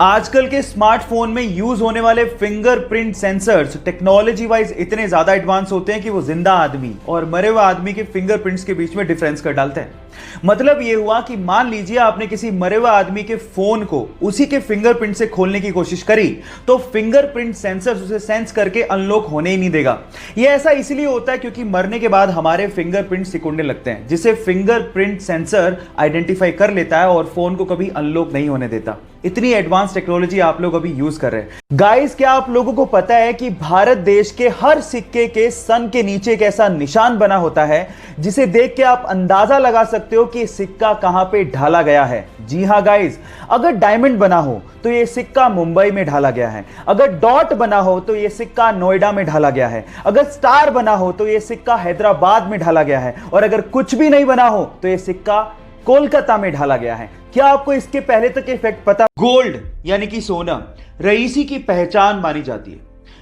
आजकल के स्मार्टफोन में यूज होने वाले फिंगरप्रिंट सेंसर्स टेक्नोलॉजी वाइज इतने ज्यादा एडवांस होते हैं कि वो जिंदा आदमी और मरे हुए आदमी के फिंगरप्रिंट्स के बीच में डिफरेंस कर डालते हैं। मतलब ये हुआ कि मान लीजिए आपने किसी मरे हुए आदमी के फोन को उसी के फिंगरप्रिंट से खोलने की कोशिश करी तो फिंगरप्रिंट सेंसर्स उसे सेंस करके अनलॉक होने ही नहीं देगा। ये ऐसा इसलिए होता है क्योंकि मरने के बाद हमारे फिंगरप्रिंट सिकुड़ने लगते हैं, जिसे फिंगरप्रिंट सेंसर आइडेंटिफाई कर लेता है और फोन को कभी अनलॉक नहीं होने देता। इतनी एडवांस टेक्नोलॉजी आप लोग अभी यूज कर रहे हैं। गाइस, क्या आप लोगों को पता है कि भारत देश के हर सिक्के के सन के नीचे एक ऐसा निशान बना होता है जिसे देख के आप अंदाजा लगा सकते हो कि सिक्का कहां पे ढाला गया है। जी हां गाइस, अगर डायमंड बना हो तो यह सिक्का मुंबई में ढाला गया है, अगर डॉट बना हो तो यह सिक्का नोएडा में ढाला गया है, अगर स्टार बना हो तो यह सिक्का हैदराबाद में ढाला गया है, और अगर कुछ भी नहीं बना हो तो यह सिक्का कोलकाता में ढाला गया है। क्या आपको इसके पहले तक इफेक्ट पता? गोल्ड यानी कि सोना रईसी की पहचान मानी जाती है,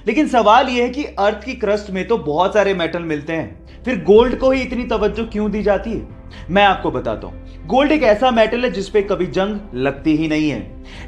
लेकिन सवाल यह है कि अर्थ की क्रस्ट में तो बहुत सारे मेटल मिलते हैं, फिर गोल्ड को ही इतनी तवज्जो क्यों दी जाती है? मैं आपको बताता हूं। गोल्ड एक ऐसा मेटल है जिसपे कभी जंग लगती ही नहीं है।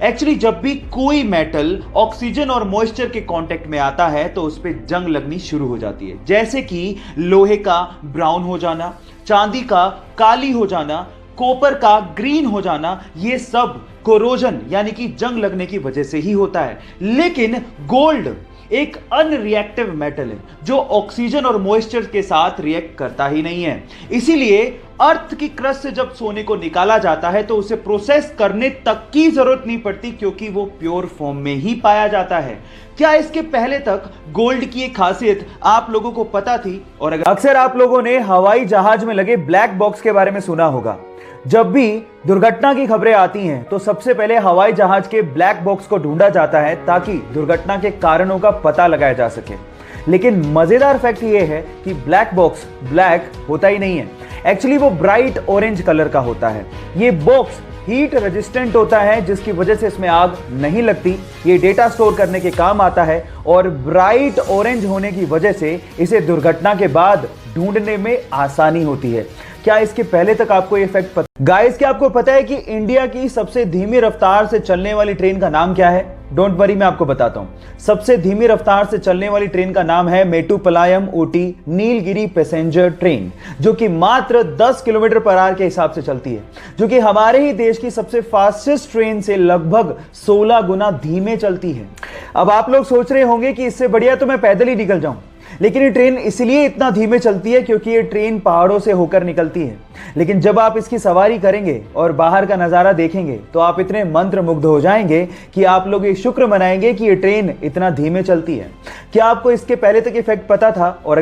एक्चुअली जब भी कोई मेटल ऑक्सीजन और मॉइस्चर के कांटेक्ट में आता है तो उस पे जंग लगनी शुरू हो जाती है, जैसे कि लोहे का ब्राउन हो जाना, चांदी का काली हो जाना, कॉपर का ग्रीन हो जाना। ये सब कोरोजन यानी कि जंग लगने की वजह से ही होता है। लेकिन गोल्ड एक अनरिएक्टिव मेटल है जो ऑक्सीजन और मॉइस्चर के साथ रिएक्ट करता ही नहीं है। इसीलिए अर्थ की क्रस्ट से जब सोने को निकाला जाता है तो उसे प्रोसेस करने तक की जरूरत नहीं पड़ती, क्योंकि वो प्योर फॉर्म में ही पाया जाता है। क्या इसके पहले तक गोल्ड की एक खासियत आप लोगों को पता थी? और अक्सर आप लोगों ने हवाई जहाज में लगे ब्लैक बॉक्स के बारे में सुना होगा। जब भी दुर्घटना की खबरें आती हैं तो सबसे पहले हवाई जहाज के ब्लैक बॉक्स को ढूंढा जाता है ताकि दुर्घटना के कारणों का पता लगाया जा सके। लेकिन मजेदार फैक्ट यह है कि ब्लैक बॉक्स ब्लैक होता ही नहीं है। एक्चुअली वो ब्राइट ऑरेंज कलर का होता है। ये बॉक्स हीट रेजिस्टेंट होता है, जिसकी वजह से इसमें आग नहीं लगती। ये डेटा स्टोर करने के काम आता है और ब्राइट ऑरेंज होने की वजह से इसे दुर्घटना के बाद ढूंढने में आसानी होती है। क्या इसके पहले तक आपको ये फैक्ट पता? गाइस, क्या आपको पता है कि इंडिया की सबसे धीमी रफ्तार से चलने वाली ट्रेन का नाम क्या है? डोंट वरी, मैं आपको बताता हूं। सबसे धीमी रफ्तार से चलने वाली ट्रेन का नाम है मेट्टुपालयम ऊटी नीलगिरी पैसेंजर ट्रेन, जो कि मात्र 10 किलोमीटर पर आवर के हिसाब से चलती है, जो कि हमारे ही देश की सबसे फास्टेस्ट ट्रेन से लगभग 16 गुना धीमे चलती है। अब आप लोग सोच रहे होंगे कि इससे बढ़िया तो मैं पैदल ही निकल जाऊं, लेकिन ये ट्रेन इसलिए इतना धीमे चलती है क्योंकि ये ट्रेन पहाड़ों से होकर निकलती है। लेकिन जब आप इसकी सवारी करेंगे और बाहर का नजारा देखेंगे तो आप इतने मंत्रमुग्ध हो जाएंगे कि आप लोग ये शुक्र मनाएंगे कि ये ट्रेन इतना धीमे चलती है। क्या आपको इसके पहले तक ये फैक्ट पता था? और